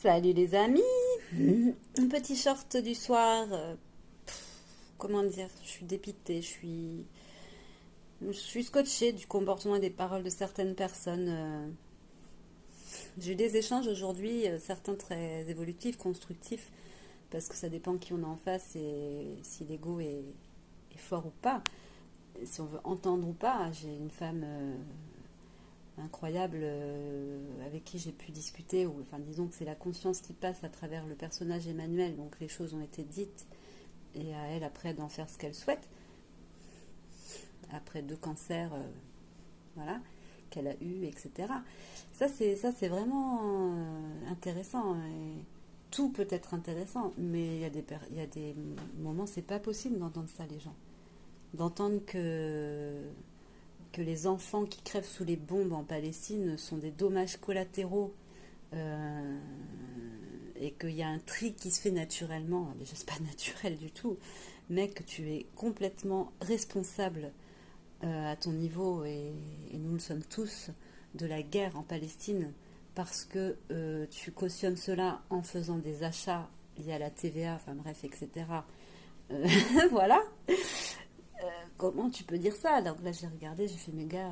Salut les amis, un petit short du soir. Comment dire, je suis dépitée, je suis scotchée du comportement et des paroles de certaines personnes. J'ai eu des échanges aujourd'hui, certains très évolutifs, constructifs, parce que ça dépend qui on a en face et si l'ego est fort ou pas, si on veut entendre ou pas. J'ai une femme incroyable avec qui j'ai pu discuter, ou enfin disons que c'est la conscience qui passe à travers le personnage Emmanuel, donc les choses ont été dites et à elle après d'en faire ce qu'elle souhaite, après 2 cancers, voilà, qu'elle a eu, etc. Ça c'est vraiment intéressant, et tout peut être intéressant, mais il y a des moments c'est pas possible d'entendre ça les gens, d'entendre que les enfants qui crèvent sous les bombes en Palestine sont des dommages collatéraux, euh, et qu'il y a un tri qui se fait naturellement. Déjà, c'est pas naturel du tout, mais que tu es complètement responsable à ton niveau, et nous le sommes tous, de la guerre en Palestine, parce que tu cautionnes cela en faisant des achats liés à la TVA, enfin bref, etc. Euh, voilà. Comment tu peux dire ça? Donc là, j'ai regardé, j'ai fait mes gars,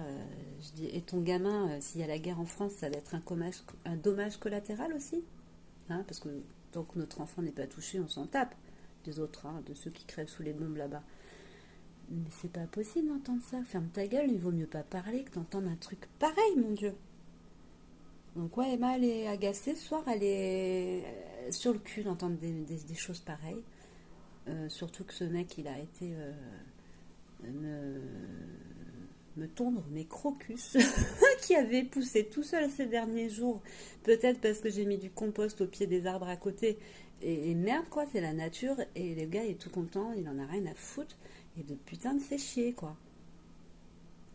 je dis, et ton gamin, s'il y a la guerre en France, ça va être un dommage collatéral aussi, hein, parce que tant que notre enfant n'est pas touché, on s'en tape des autres, hein, de ceux qui crèvent sous les bombes là-bas. Mais c'est pas possible d'entendre ça. Ferme ta gueule, il vaut mieux pas parler que d'entendre un truc pareil, mon Dieu. Donc ouais, Emma, elle est agacée ce soir, elle est sur le cul d'entendre des choses pareilles. Surtout que ce mec, il a été me, me tondre mes crocus qui avaient poussé tout seul ces derniers jours. Peut-être parce que j'ai mis du compost au pied des arbres à côté. Et merde, quoi, c'est la nature. Et le gars est tout content, il en a rien à foutre. Et de putain me fait chier, quoi.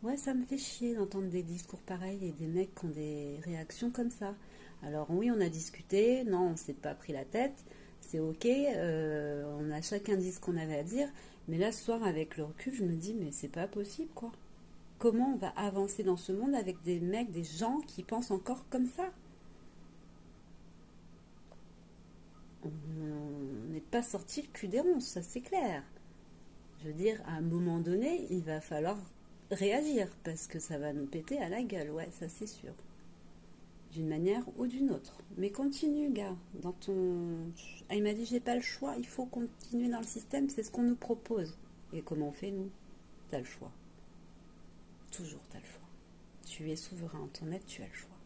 Ouais, ça me fait chier d'entendre des discours pareils et des mecs qui ont des réactions comme ça. Alors oui, on a discuté, non, on s'est pas pris la tête, c'est ok, on a chacun dit ce qu'on avait à dire, mais là, ce soir, avec le recul, je me dis, mais c'est pas possible, quoi. Comment on va avancer dans ce monde avec des mecs, des gens qui pensent encore comme ça? On n'est pas sorti le cul des ronces, ça c'est clair. Je veux dire, à un moment donné, il va falloir réagir parce que ça va nous péter à la gueule, ouais, ça c'est sûr. D'une manière ou d'une autre. Mais continue, gars, dans ton... Ah, il m'a dit, j'ai pas le choix, il faut continuer dans le système, c'est ce qu'on nous propose. Et comment on fait, nous? T'as le choix. Toujours t'as le choix. Tu es souverain en ton être, tu as le choix.